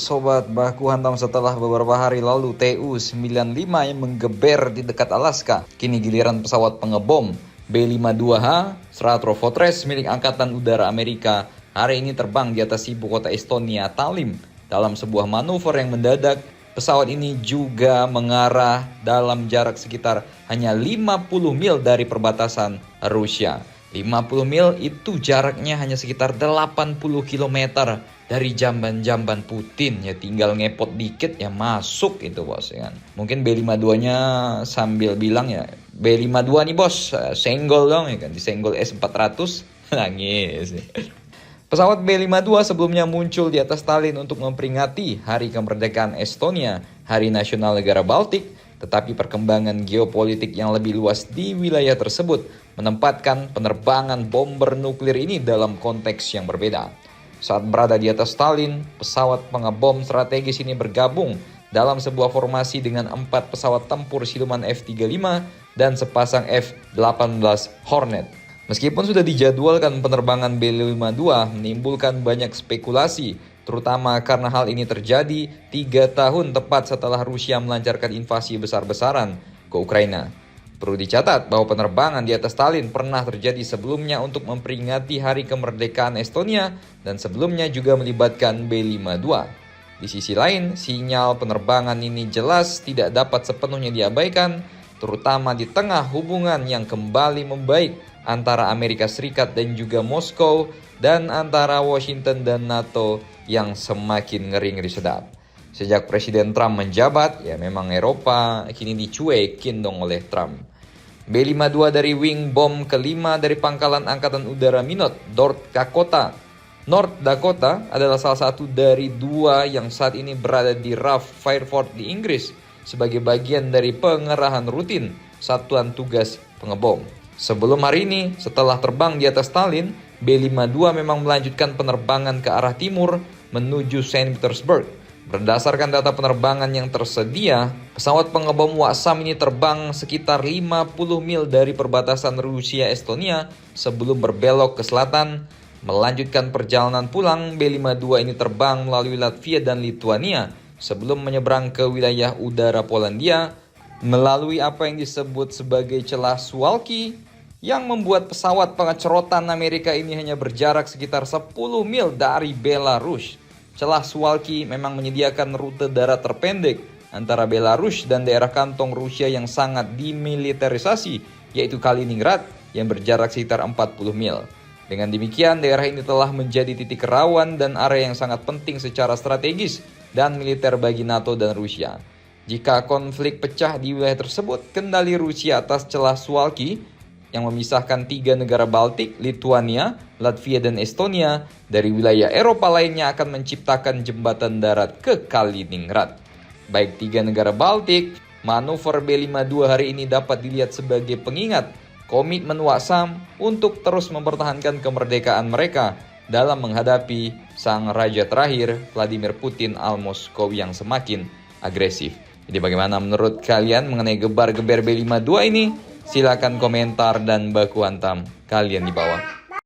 Sobat Baku Hantam, setelah beberapa hari lalu Tu-95 yang menggeber di dekat Alaska, kini giliran pesawat pengebom B-52H Stratofortress milik Angkatan Udara Amerika hari ini terbang di atas ibu kota Estonia, Tallinn. Dalam sebuah manuver yang mendadak, pesawat ini juga mengarah dalam jarak sekitar hanya 50 mil dari perbatasan Rusia. 50 mil itu jaraknya hanya sekitar 80 km dari jamban-jamban Putin. Ya tinggal ngepot dikit ya masuk itu bos ya kan. Mungkin B-52-nya sambil bilang ya, B-52 nih bos, senggol dong ya kan, disenggol S-400 nangis. Pesawat B-52 sebelumnya muncul di atas Tallinn untuk memperingati Hari Kemerdekaan Estonia, Hari Nasional Negara Baltik, tetapi perkembangan geopolitik yang lebih luas di wilayah tersebut menempatkan penerbangan bomber nuklir ini dalam konteks yang berbeda. Saat berada di atas Tallinn, pesawat pengebom strategis ini bergabung dalam sebuah formasi dengan 4 pesawat tempur siluman F-35 dan sepasang F-18 Hornet. Meskipun sudah dijadwalkan penerbangan B-52 menimbulkan banyak spekulasi, terutama karena hal ini terjadi 3 tahun tepat setelah Rusia melancarkan invasi besar-besaran ke Ukraina. Perlu dicatat bahwa penerbangan di atas Tallinn pernah terjadi sebelumnya untuk memperingati Hari Kemerdekaan Estonia dan sebelumnya juga melibatkan B-52. Di sisi lain, sinyal penerbangan ini jelas tidak dapat sepenuhnya diabaikan, terutama di tengah hubungan yang kembali membaik antara Amerika Serikat dan juga Moskow dan antara Washington dan NATO yang semakin ngeri-ngeri sedap. Sejak Presiden Trump menjabat, ya memang Eropa kini dicuekin dong oleh Trump. B-52 dari wing bom kelima dari pangkalan Angkatan Udara Minot, North Dakota adalah salah satu dari 2 yang saat ini berada di RAF Fairford di Inggris sebagai bagian dari pengerahan rutin Satuan Tugas Pengebom. Sebelum hari ini, setelah terbang di atas Tallinn, B-52 memang melanjutkan penerbangan ke arah timur menuju Saint Petersburg. Berdasarkan data penerbangan yang tersedia, pesawat pengebom Waksam ini terbang sekitar 50 mil dari perbatasan Rusia-Estonia sebelum berbelok ke selatan. Melanjutkan perjalanan pulang, B-52 ini terbang melalui Latvia dan Lituania sebelum menyeberang ke wilayah udara Polandia melalui apa yang disebut sebagai celah Suwalki, yang membuat pesawat pengecerotan Amerika ini hanya berjarak sekitar 10 mil dari Belarus. Celah Suwalki memang menyediakan rute darat terpendek antara Belarus dan daerah kantong Rusia yang sangat dimiliterisasi, yaitu Kaliningrad yang berjarak sekitar 40 mil. Dengan demikian, daerah ini telah menjadi titik rawan dan area yang sangat penting secara strategis dan militer bagi NATO dan Rusia. Jika konflik pecah di wilayah tersebut, kendali Rusia atas celah Suwalki yang memisahkan 3 negara Baltik, Lituania, Latvia, dan Estonia dari wilayah Eropa lainnya akan menciptakan jembatan darat ke Kaliningrad. Baik 3 negara Baltik, manuver B-52 hari ini dapat dilihat sebagai pengingat komitmen Waksam untuk terus mempertahankan kemerdekaan mereka dalam menghadapi sang raja terakhir Vladimir Putin al-Moskow yang semakin agresif. Jadi bagaimana menurut kalian mengenai gebar-geber B-52 ini? Silakan komentar dan baku hantam kalian di bawah.